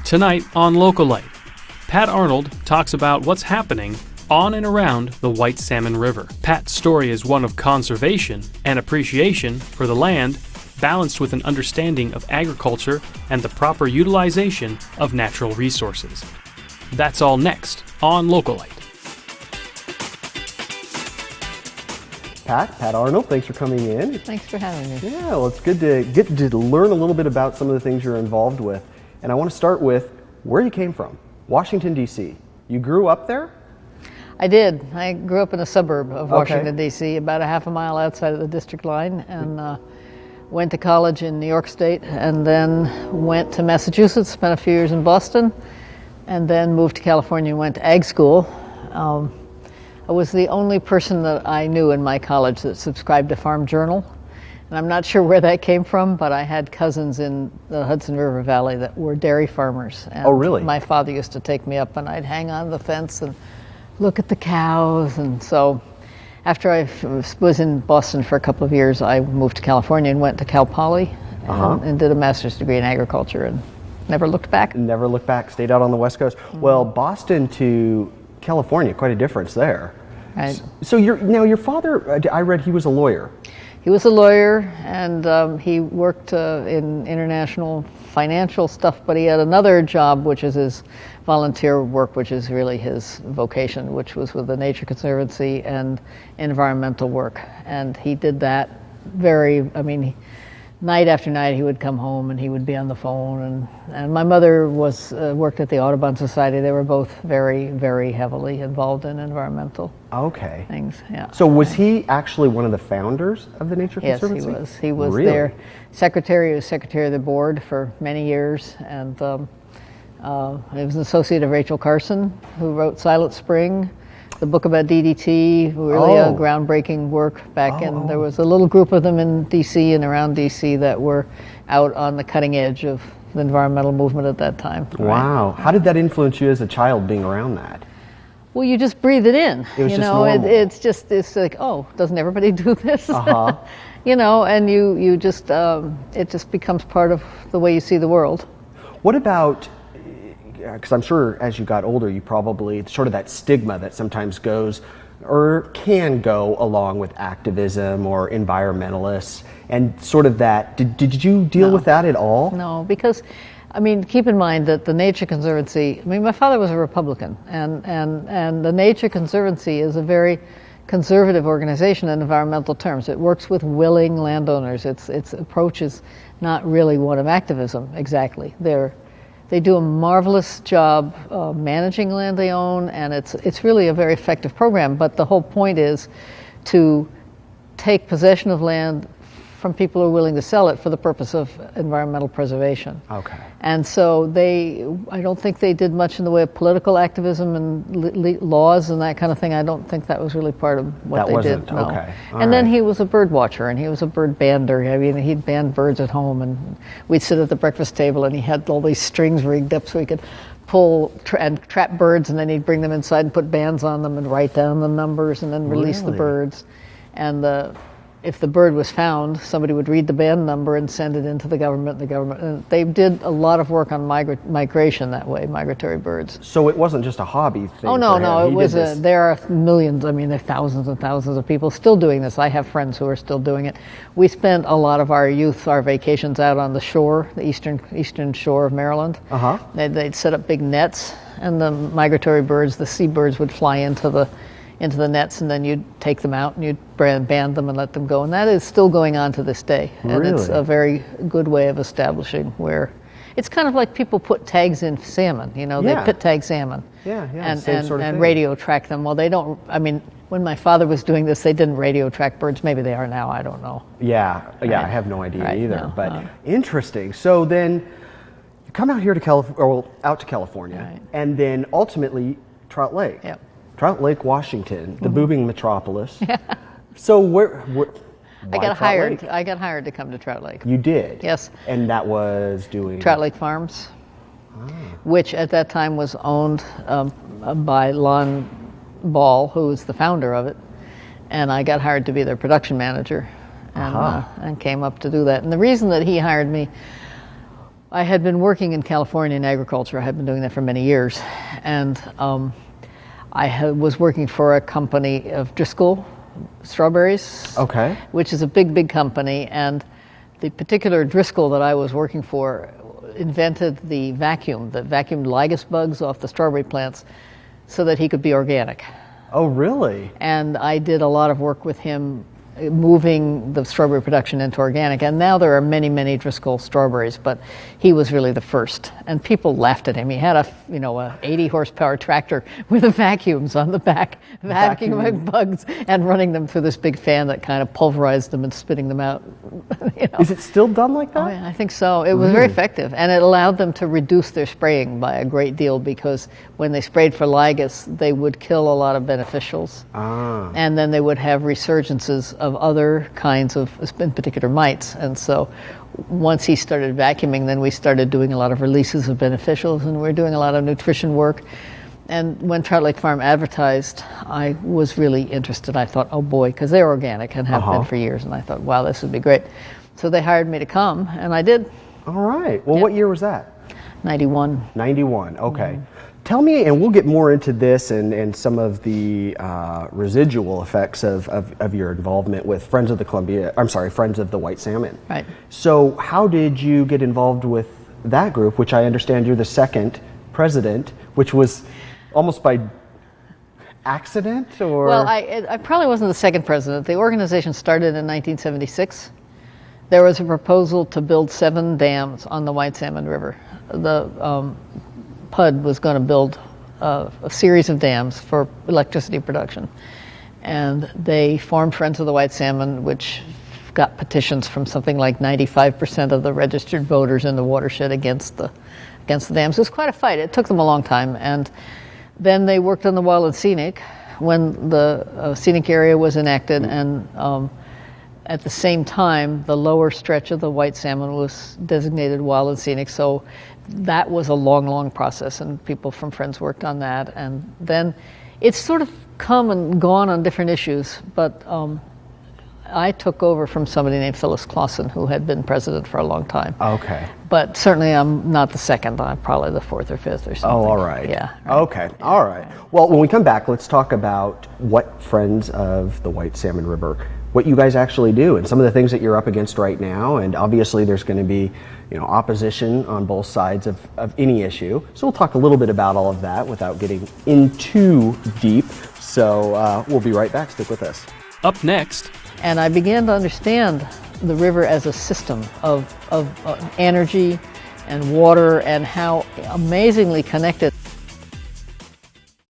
Tonight on Localite, Pat Arnold talks about what's happening on and around the White Salmon River. Pat's story is one of conservation and appreciation for the land, balanced with an understanding of agriculture and the proper utilization of natural resources. That's all next on Localite. Pat Arnold, thanks for coming in. Thanks for having me. Yeah, well, it's good to get to learn a little bit about some of the things you're involved with. And I want to start with where you came from, Washington, D.C. You grew up there? I did. I grew up in a suburb of Washington, D.C., about a half a mile outside of the district line, and went to college in New York State, and then went to Massachusetts, spent a few years in Boston, and then moved to California and went to ag school. I was the only person that I knew in my college that subscribed to Farm Journal. And I'm not sure where that came from, but I had cousins in the Hudson River Valley that were dairy farmers. And oh, really? My father used to take me up, and I'd hang on the fence and look at the cows. And so after I was in Boston for a couple of years, I moved to California and went to Cal Poly and did a master's degree in agriculture and never looked back. Never looked back, stayed out on the West Coast. Mm-hmm. Well, Boston to California, quite a difference there. Right. So your father, I read he was a lawyer. He was a lawyer, and he worked in international financial stuff, but he had another job, which is his volunteer work, which is really his vocation, which was with the Nature Conservancy and environmental work. And he did that night after night he would come home and he would be on the phone. And my mother worked at the Audubon Society. They were both very, very heavily involved in environmental things. Yeah. So was he actually one of the founders of the Nature Conservancy? Yes, he was. He was really? Their secretary. He was secretary of the board for many years. And he was an associate of Rachel Carson, who wrote Silent Spring, the book about DDT, really a groundbreaking work back in. There was a little group of them in D.C. and around D.C. that were out on the cutting edge of the environmental movement at that time. Wow. How did that influence you as a child being around that? Well, you just breathe it in. It was it's like, oh, doesn't everybody do this? And you just, it just becomes part of the way you see the world. What about, because I'm sure as you got older, you probably, sort of that stigma that sometimes goes or can go along with activism or environmentalists, and sort of that, did you deal with that at all? No, because, keep in mind that the Nature Conservancy, my father was a Republican, and the Nature Conservancy is a very conservative organization in environmental terms. It works with willing landowners. Its approach is not really one of activism, exactly. They do a marvelous job managing land they own, and it's really a very effective program. But the whole point is to take possession of land from people who are willing to sell it for the purpose of environmental preservation. Okay. And so I don't think they did much in the way of political activism and laws and that kind of thing. I don't think that was really part of what they did. No. Okay. And then he was a bird watcher, and he was a bird bander. He'd band birds at home, and we'd sit at the breakfast table, and he had all these strings rigged up so he could pull and trap birds, and then he'd bring them inside and put bands on them and write down the numbers and then release the birds. And if the bird was found, somebody would read the band number and send it into the government. And they did a lot of work on migration that way, migratory birds. So it wasn't just a hobby thing. Oh no, it was. There are millions. There are thousands and thousands of people still doing this. I have friends who are still doing it. We spent a lot of our youth, our vacations out on the shore, the eastern shore of Maryland. They'd set up big nets, and the migratory birds, the seabirds, would fly into the nets, and then you'd take them out and you'd band them and let them go. And that is still going on to this day. And it's a very good way of establishing where it's kind of like people put tags in salmon, they pit tag salmon. And radio track them. Well, they don't, when my father was doing this, they didn't radio track birds. Maybe they are now, I don't know. I have no idea either. But interesting. So then you come out here to California, and then ultimately Trout Lake. Yep. Trout Lake, Washington, the booming metropolis. So where I got hired to come to Trout Lake. You did? Yes. And that was doing? Trout Lake Farms, which at that time was owned by Lon Ball, who was the founder of it. And I got hired to be their production manager and came up to do that. And the reason that he hired me I had been working in California in agriculture. I had been doing that for many years. And was working for a company of Driscoll strawberries, Okay. which is a big, big company. And the particular Driscoll that I was working for invented the vacuum that vacuumed lygus bugs off the strawberry plants so that he could be organic. Oh, really? And I did a lot of work with him moving the strawberry production into organic. And now there are many, many Driscoll strawberries, but he was really the first. And people laughed at him. He had a 80 horsepower tractor with the vacuums on the back, vacuuming bugs and running them through this big fan that kind of pulverized them and spitting them out. Is it still done like that? Oh, yeah, I think so. It was very effective, and it allowed them to reduce their spraying by a great deal, because when they sprayed for lygus, they would kill a lot of beneficials, and then they would have resurgences of other kinds of, in particular, mites. And so once he started vacuuming, then we started doing a lot of releases of beneficials, and we were doing a lot of nutrition work. And when Trout Lake Farm advertised, I was really interested. I thought, oh boy, because they're organic and have been for years, and I thought, wow, this would be great. So they hired me to come, and I did. All right. Well, what year was that? 91. 91, okay. Tell me, and we'll get more into this and some of the residual effects of your involvement with Friends of the White Salmon. Right. So how did you get involved with that group, which I understand you're the second president, which was almost by accident, or? Well, I probably wasn't the second president. The organization started in 1976. There was a proposal to build 7 dams on the White Salmon River. The PUD was going to build a series of dams for electricity production. And they formed Friends of the White Salmon, which got petitions from something like 95% of the registered voters in the watershed against the dams. It was quite a fight. It took them a long time. And then they worked on the Wild and Scenic when the scenic area was enacted, and at the same time, the lower stretch of the White Salmon was designated Wild and Scenic. So that was a long, long process, and people from Friends worked on that. And then it's sort of come and gone on different issues, but I took over from somebody named Phyllis Clausen, who had been president for a long time. Okay. But certainly I'm not the second. I'm probably the 4th or 5th or something. Oh, all right. Yeah. Right. Okay. All right. Well, when we come back, let's talk about what Friends of the White Salmon River, what you guys actually do, and some of the things that you're up against right now. And obviously there's going to be, opposition on both sides of any issue. So we'll talk a little bit about all of that without getting in too deep. So we'll be right back. Stick with us. Up next. And I began to understand the river as a system of energy and water, and how amazingly connected